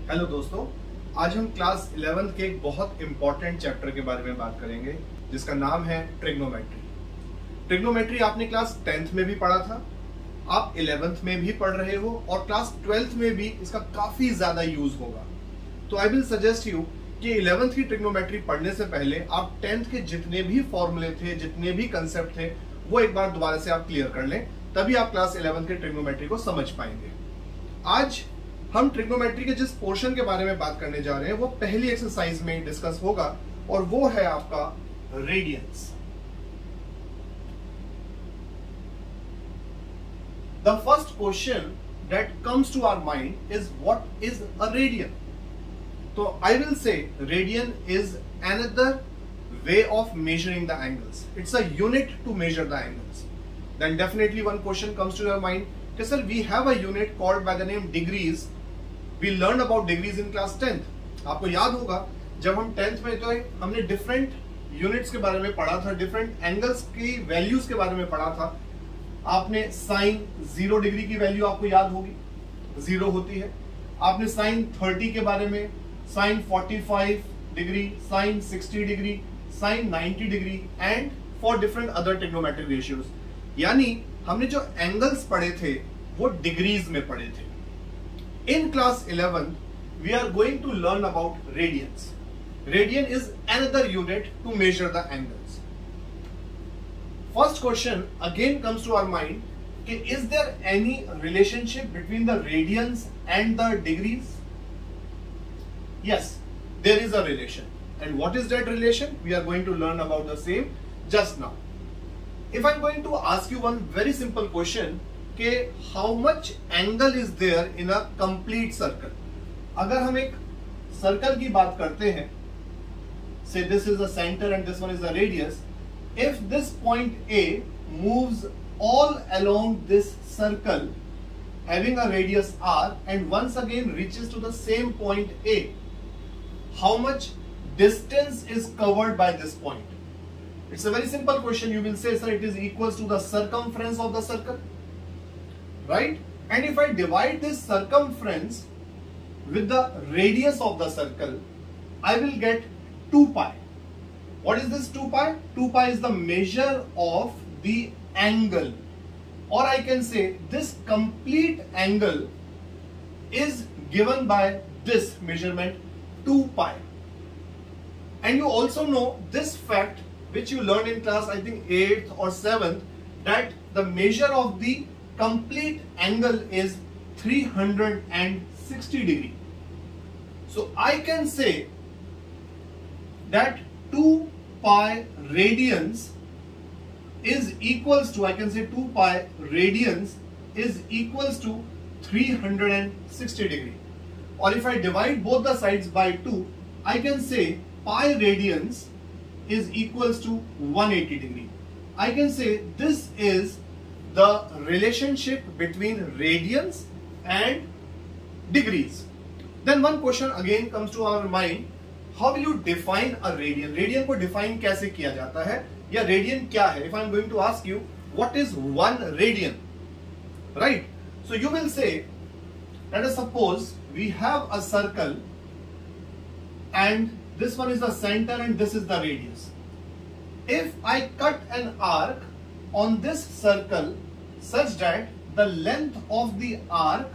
Hello दोस्तों, आज हम क्लास 11th के एक बहुत इंपॉर्टेंट चैप्टर के बारे में बात करेंगे जिसका नाम है ट्रिग्नोमेट्री। ट्रिग्नोमेट्री आपने क्लास 10th में भी पढ़ा था, आप 11th में भी पढ़ रहे हो और क्लास 12th में भी इसका काफी ज्यादा यूज होगा। तो आई विल सजेस्ट यू कि 11th की ट्रिग्नोमेट्री पढ़ने से पहले आप 10th के जितने भी फॉर्मूले थे, जितने भी कंसेप्ट थे, वो एक बार दोबारा से आप क्लियर कर लें, तभी आप क्लास 11th के ट्रिग्नोमेट्री को समझ पाएंगे। आज हम ट्रिग्नोमेट्री के जिस पोर्शन के बारे में बात करने जा रहे हैं वो पहली एक्सरसाइज में डिस्कस होगा और वो है आपका radians. The first question that comes to our mind is what is a radian. तो I will say radian is another way of measuring the angles. It's a unit to measure the angles. Then definitely one question comes to your mind, okay sir, we have a unit called by the name degrees. We learned about degrees in class 10th. आपको याद होगा जब हम 10th में तो हमने different units के बारे में पढ़ा था, डिफरेंट एंगल्स की वैल्यूज के बारे में पढ़ा था। आपने साइन 0 डिग्री की वैल्यू आपको याद होगी, 0 होती है। आपने साइन 30 के बारे में, sine 45 degree, sine 60 degree, sine 90 degree and for different other trigonometric ratios. यानी हमने जो एंगल्स पढ़े थे वो डिग्रीज में पढ़े थे। In class 11 we are going to learn about radians. Radian is another unit to measure the angles. First question again comes to our mind कि is there any relationship between the radians and the degrees? Yes, there is a relation. And what is that relation? We are going to learn about the same just now. If I'm going to ask you one very simple question कि how much angle is there in a complete circle? अगर हम एक circle की बात करते हैं, say this is the center and this one is the radius. If this point A moves all along this circle having a radius R and once again reaches to the same point A, how much distance is covered by this point? It's a very simple question. You will say, sir, it is equals to the circumference of the circle, right? And if I divide this circumference with the radius of the circle, I will get 2 pi. What is this 2 pi? 2 pi is the measure of the angle, or I can say this complete angle is given by this measurement 2 pi. And you also know this fact which you learned in class I think 8th or 7th, that the measure of the complete angle is 360 degree. So I can say that 2 pi radians is equals to, I can say 2 pi radians is equals to 360 degree. Or if I divide both the sides by 2, I can say pi radians is equals to 180 degree. I can say this is the relationship between radians and degrees. Then one question again comes to our mind, how will you define a radian? Radian को define कैसे किया जाता है या radian क्या है? If I am going to ask you what is 1 radian, right? So you will say, let us suppose we have a circle and this one is the center and this is the radius. If I cut an arc on this circle such that the length of the arc,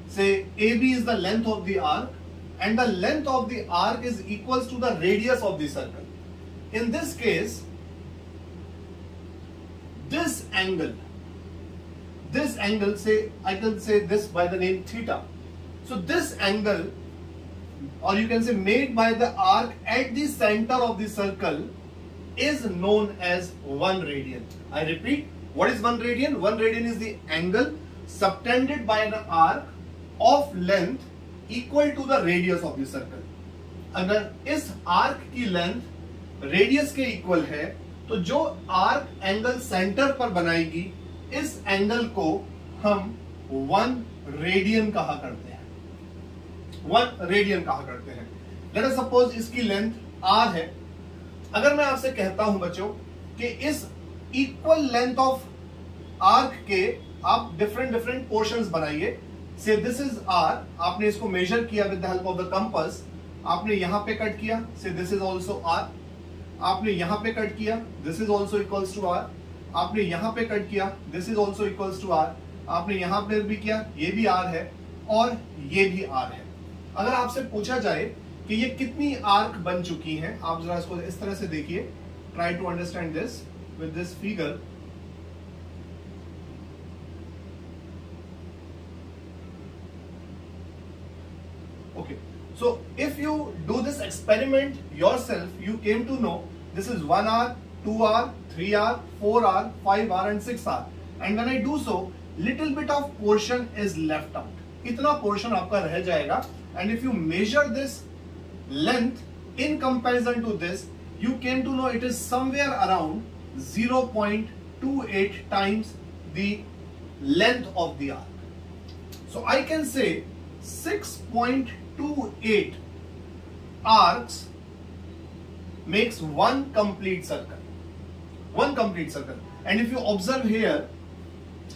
say AB is the length of the arc and the length of the arc is equals to the radius of the circle. In this case, this angle, say I can say this by the name theta. So this angle, or you can say made by the arc at the center of the circle, is known as 1 radian. I repeat, what is 1 radian? 1 radian is the angle subtended by an arc of length equal to the radius of the circle. अगर इस arc की length radius के equal है तो जो arc angle center पर बनाएगी इस angle को हम 1 radian कहा करते हैं। 1 रेडियन कहा करते हैं। लेट अस सपोज इसकी लेंथ r है। अगर मैं आपसे कहता हूं बच्चों कि इस इक्वल लेंथ ऑफ आर्क के आप डिफरेंट पोर्शंस बनाइए, से दिस इज आर, आपने इसको मेजर किया with the help of the compass, आपने यहां पे कट किया, से दिस इज ऑल्सो आर, आपने यहां पे कट किया, this is also equals to R, आपने यहां पे कट किया, this is also equals to R, आपने यहां पे भी किया, ये भी आर है और ये भी आर है। अगर आपसे पूछा जाए कि ये कितनी आर्क बन चुकी हैं, आप जरा इसको इस तरह से देखिए, try to understand this with this figure. Okay, so if you do this experiment yourself, you came to know this is 1R, 2R, 3R, 4R, 5R and 6R. And when I do so, little bit of portion is left out. इतना portion आपका रह जाएगा. And if you measure this length in comparison to this, you came to know it is somewhere around 0.28 times the length of the arc. So I can say 6.28 arcs makes one complete circle. One complete circle. And if you observe here,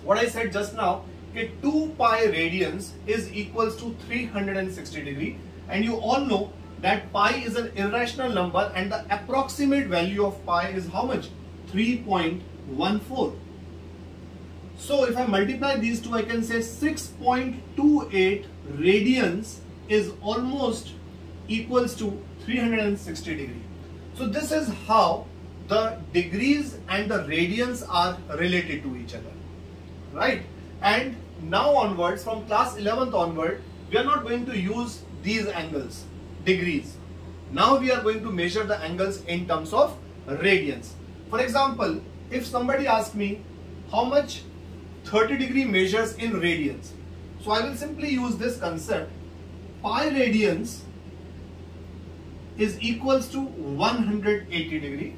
what I said just now, that 2 pi radians is equals to 360 degree. And you all know that pi is an irrational number and the approximate value of pi is how much? 3.14. So if I multiply these two, I can say 6.28 radians is almost equals to 360 degree. So this is how the degrees and the radians are related to each other, right? And now onwards, from class 11th onward, we are not going to use these angles, degrees. Now we are going to measure the angles in terms of radians. For example, if somebody asks me how much 30 degree measures in radians, so I will simply use this concept. Pi radians is equals to 180 degree.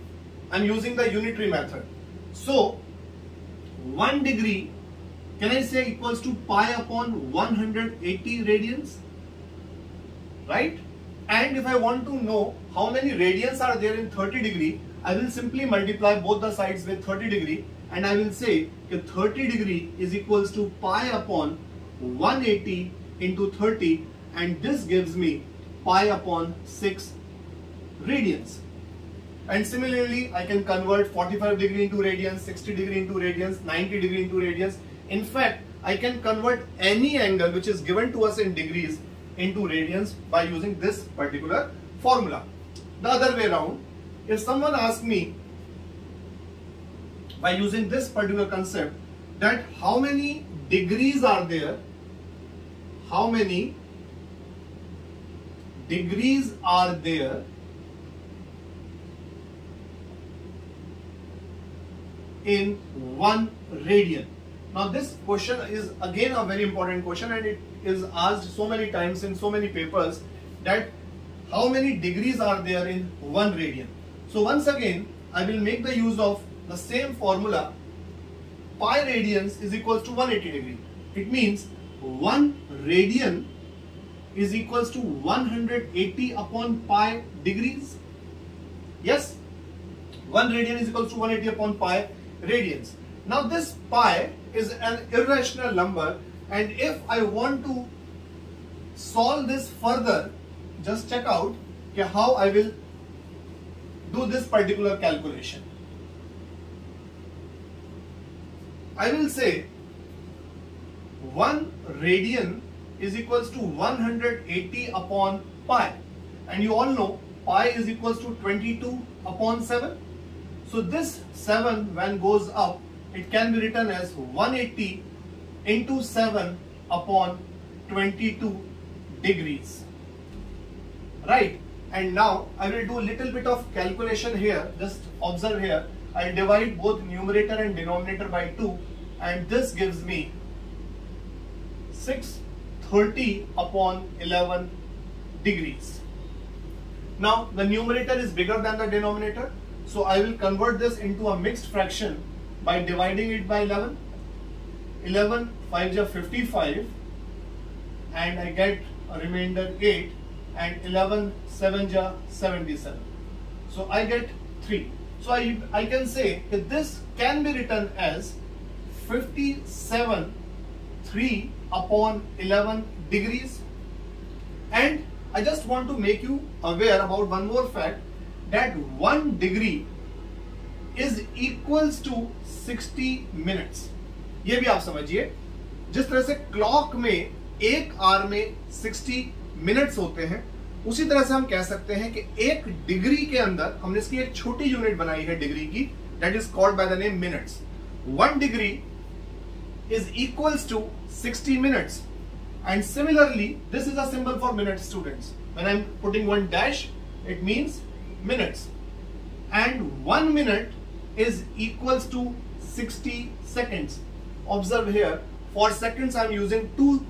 I'm using the unitary method. So 1 degree, can I say equals to pi upon 180 radians, right? And if I want to know how many radians are there in 30 degree, I will simply multiply both the sides with 30 degree and I will say that 30 degree is equals to pi upon 180 into 30, and this gives me pi upon 6 radians. And similarly, I can convert 45 degree into radians, 60 degree into radians, 90 degree into radians. In fact, I can convert any angle which is given to us in degrees into radians by using this particular formula. The other way around, if someone asks me by using this particular concept that how many degrees are there, how many degrees are there in 1 radian. Now this question is again a very important question and it is asked so many times in so many papers, that how many degrees are there in 1 radian. So once again I will make the use of the same formula. Pi radians is equals to 180 degree. It means 1 radian is equals to 180 upon pi degrees. Yes, 1 radian is equals to 180 upon pi radians. Now this pi is an irrational number, and if I want to solve this further, just check out how I will do this particular calculation. I will say 1 radian is equals to 180 upon pi, and you all know pi is equals to 22 upon 7. So this 7 when goes up, it can be written as 180 into 7 upon 22 degrees, right? And now I will do a little bit of calculation here. Just observe here, I divide both numerator and denominator by 2, and this gives me 630 upon 11 degrees. Now the numerator is bigger than the denominator, so I will convert this into a mixed fraction by dividing it by 11. 11 5 are 55, and I get a remainder 8, and 11 7 are 77. So I get 3. So I can say that this can be written as 57 3 upon 11 degrees. And I just want to make you aware about one more fact, that 1 degree is equals to 60 minutes. ये भी आप समझिए, जिस तरह से clock में एक our में 60 मिनट्स होते हैं, उसी तरह से हम कह सकते हैं कि एक डिग्री के अंदर हमने इसकी एक छोटी यूनिट बनाई है डिग्री की, that is called by the name minutes. 1 degree is equals to 60 minutes. And similarly, this is a symbol for minutes, students. When I'm putting one dash, it means minutes. And 1 minute is equals to 60 seconds. Observe here, for seconds I'm using 2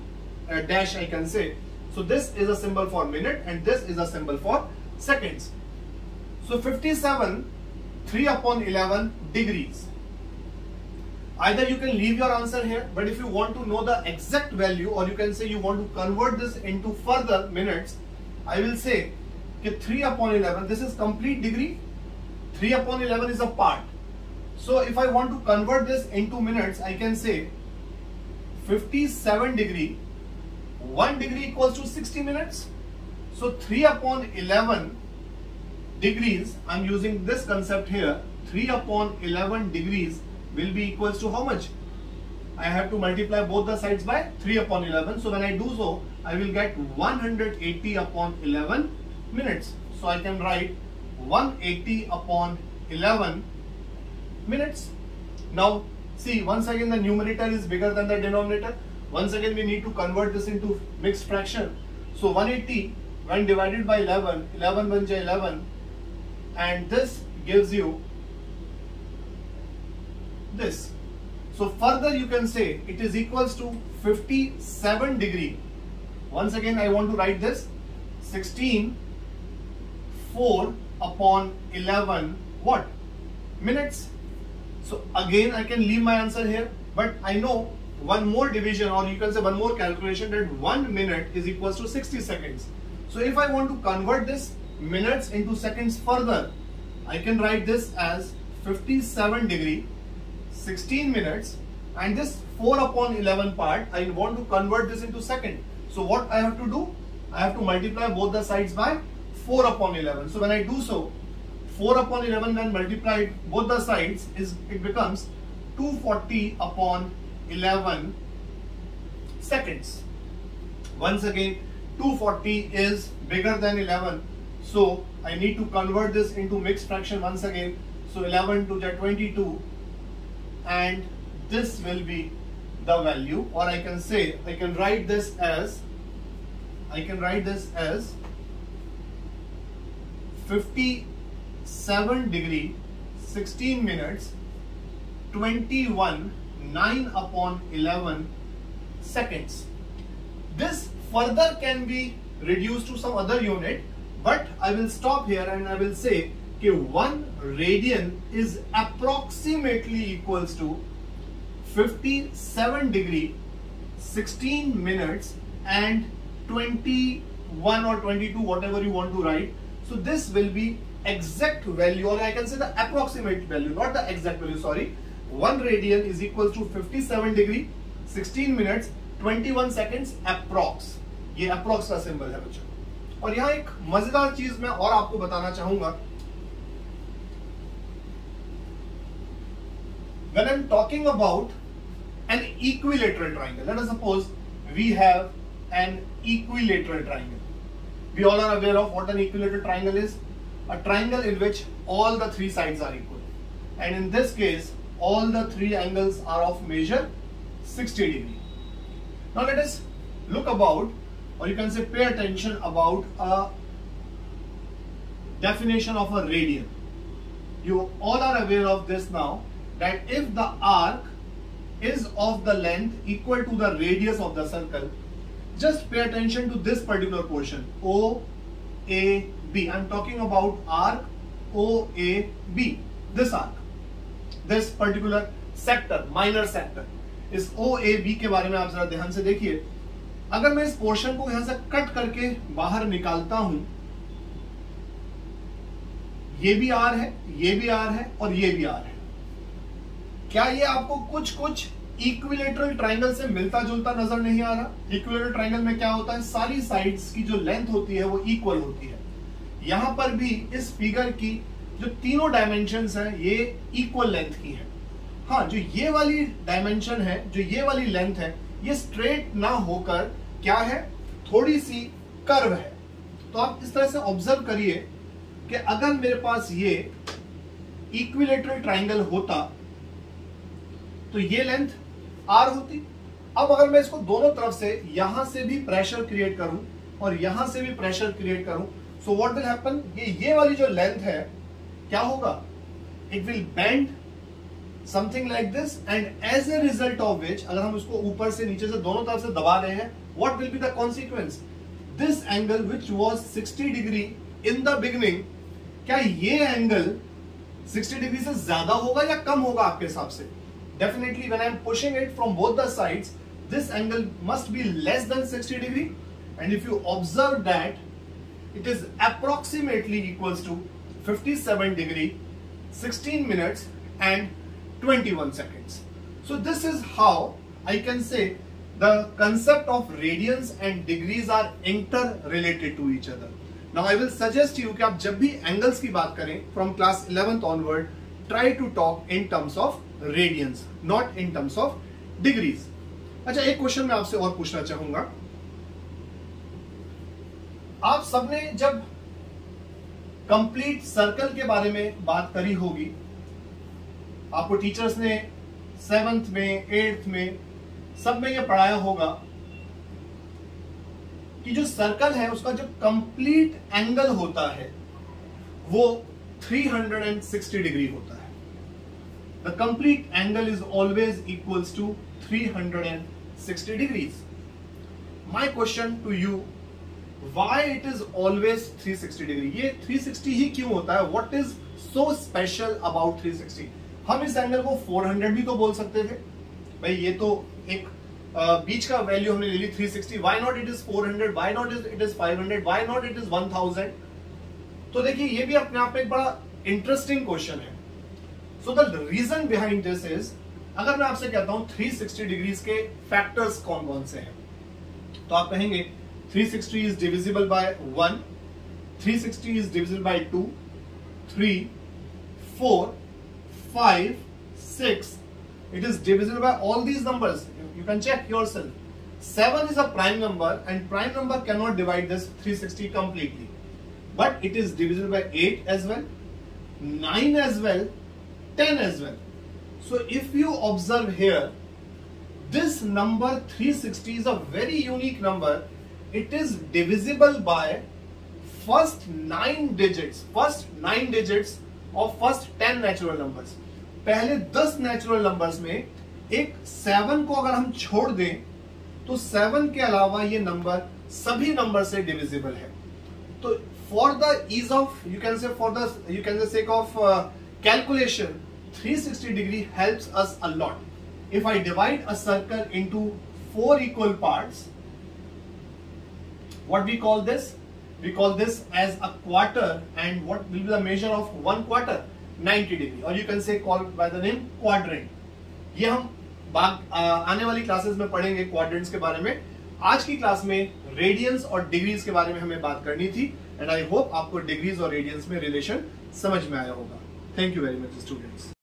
dash, I can say. So this is a symbol for minute and this is a symbol for seconds. So 57, 3 upon 11 degrees. Either you can leave your answer here, but if you want to know the exact value, or you can say you want to convert this into further minutes, I will say that 3 upon 11, this is complete degree, 3 upon 11 is a part. So if I want to convert this into minutes, I can say 57 degree, 1 degree equals to 60 minutes. So 3 upon 11 degrees, I'm using this concept here, 3 upon 11 degrees will be equals to how much? I have to multiply both the sides by 3 upon 11. So when I do so, I will get 180 upon 11 minutes. So I can write 180 upon 11 minutes. Now see, once again the numerator is bigger than the denominator. Once again we need to convert this into mixed fraction. So 180 when divided by 11, 11 1 ja 11, and this gives you this. So further you can say it is equals to 57 degree. Once again I want to write this 16 4 upon 11 what? Minutes. So again I can leave my answer here, but I know one more division, or you can say one more calculation, that 1 minute is equals to 60 seconds. So if I want to convert this minutes into seconds further, I can write this as 57 degree 16 minutes, and this 4 upon 11 part I want to convert this into second. So what I have to do? I have to multiply both the sides by 4 upon 11. So when I do so, 4 upon 11 when multiplied both the sides, it becomes 240 upon 11 seconds. Once again 240 is bigger than 11, so I need to convert this into mixed fraction once again. So 11 to the 22, and this will be the value, or I can say I can write this as 57 degree 16 minutes 21 9 upon 11 seconds. This further can be reduced to some other unit, but I will stop here and I will say कि 1 radian is approximately equals to 57 degree 16 minutes and 21 or 22, whatever you want to write. So this will be exact value, or I can say the approximate value, not the exact value, sorry. 1 radian is equal to 57 degree 16 minutes 21 seconds approx. ये approx का symbol है बच्चों। और यहाँ एक मजेदार चीज मैं और आपको बताना चाहूंगा। When I'm talking about an equilateral triangle, let us suppose we have an equilateral triangle. We all are aware of what an equilateral triangle is. A triangle in which all the 3 sides are equal, and in this case all the 3 angles are of measure 60 degree. Now let us look about, or you can say pay attention about a definition of a radian. You all are aware of this now, that if the arc is of the length equal to the radius of the circle, just pay attention to this particular portion, OAB. I'm talking about arc OAB, this arc, this particular sector, minor sector. इस OAB के बारे में आप जरा ध्यान से देखिए। अगर मैं इस पोर्शन को यहां से कट करके बाहर निकालता हूं, ये भी आर है, ये भी आर है और ये भी आर है। क्या ये आपको कुछ कुछ इक्विलेटरल ट्राइंगल से मिलता जुलता नजर नहीं आ रहा। इक्विलेटरल ट्राइंगल में क्या होता है, सारी साइड्स की जो लेंथ होती है वो इक्वल होती है। यहां पर भी इस फिगर की जो तीनों डायमेंशंस हैं ये इक्वल लेंथ की है। हाँ, जो ये वाली डायमेंशन है, जो ये वाली लेंथ है, ये स्ट्रेट ना होकर क्या है, थोड़ी सी कर्व है। तो आप इस तरह से ऑब्जर्व करिए कि अगर मेरे पास ये इक्विलेटरल ट्राइंगल होता तो ये लेंथ आर होती। अब अगर मैं इसको दोनों तरफ से यहां से भी प्रेशर क्रिएट करूं और यहां से भी प्रेशर क्रिएट करूं, सो व्हाट विल हैपन, ये वाली जो लेंथ है क्या होगा, it will bend something like this, and as a result of which, अगर हम इसको ऊपर से नीचे से दोनों तरफ से दबा रहे हैं, what will be the consequence, this angle which was 60 degree in the beginning, क्या ये एंगल 60 डिग्री से ज्यादा होगा या कम होगा आपके हिसाब से? Definitely when I am pushing it from both the sides, this angle must be less than 60 degree, and if you observe that, it is approximately equals to 57 degree, 16 minutes and 21 seconds. So this is how I can say the concept of radians and degrees are interrelated to each other. Now I will suggest you कि आप जब भी angles की बात करें from class 11th onward, try to talk in terms of radians, not in terms of degrees. अच्छा, एक question मैं आपसे और पूछना चाहूंगा। आप सबने जब कंप्लीट सर्कल के बारे में बात करी होगी, आपको टीचर्स ने 7th में 8th में सब में यह पढ़ाया होगा कि जो सर्कल है उसका जो कंप्लीट एंगल होता है वो 360 डिग्री होता है। The complete angle is always equals to 360 degrees. My question to you, why it is always 360 degree? ये 360 ही क्यों होता है? What is so special about 360? हम इस एंगल को 400 भी तो बोल सकते थे भाई, ये तो एक बीच का वैल्यू हमने ले ली 360. Why not it is 400? Why not it is 500? Why not it is 1000? तो देखिए ये भी अपने आप में एक बड़ा इंटरेस्टिंग क्वेश्चन है. So the reason behind this is, अगर मैं आपसे कहता हूं 360 डिग्रीज के फैक्टर्स कौन कौन से हैं, तो आप कहेंगे 360 is divisible by 1, 360 is divisible by 2, 3, 4, 5, 6. It is divisible by all these numbers. You can check yourself. 7 is a prime number and prime number cannot divide this 360 completely. But it is divisible by 8 as well, 9 as well, 10 as well. So if you observe here, this number 360 is a very unique number. It is divisible by first 9 digits of first 10 natural numbers. पहले 10 natural numbers में एक 7 को अगर हम छोड़ दें तो 7 के अलावा ये नंबर सभी नंबर से डिविजिबल है. तो for the ease of you can say sake of calculation 360 degree helps us a lot. If I divide a circle into 4 equal parts, what we call this? We call this as a quarter, and what will be the measure of 1 quarter? 90 degree, or you can say called by the name quadrant. ये हम आने वाली classes में पढ़ेंगे quadrants के बारे में. आज की क्लास में रेडियंस और डिग्रीज के बारे में हमें बात करनी थी, एंड आई होप आपको डिग्रीज और रेडियंस में रिलेशन समझ में आया होगा. Thank you very much students.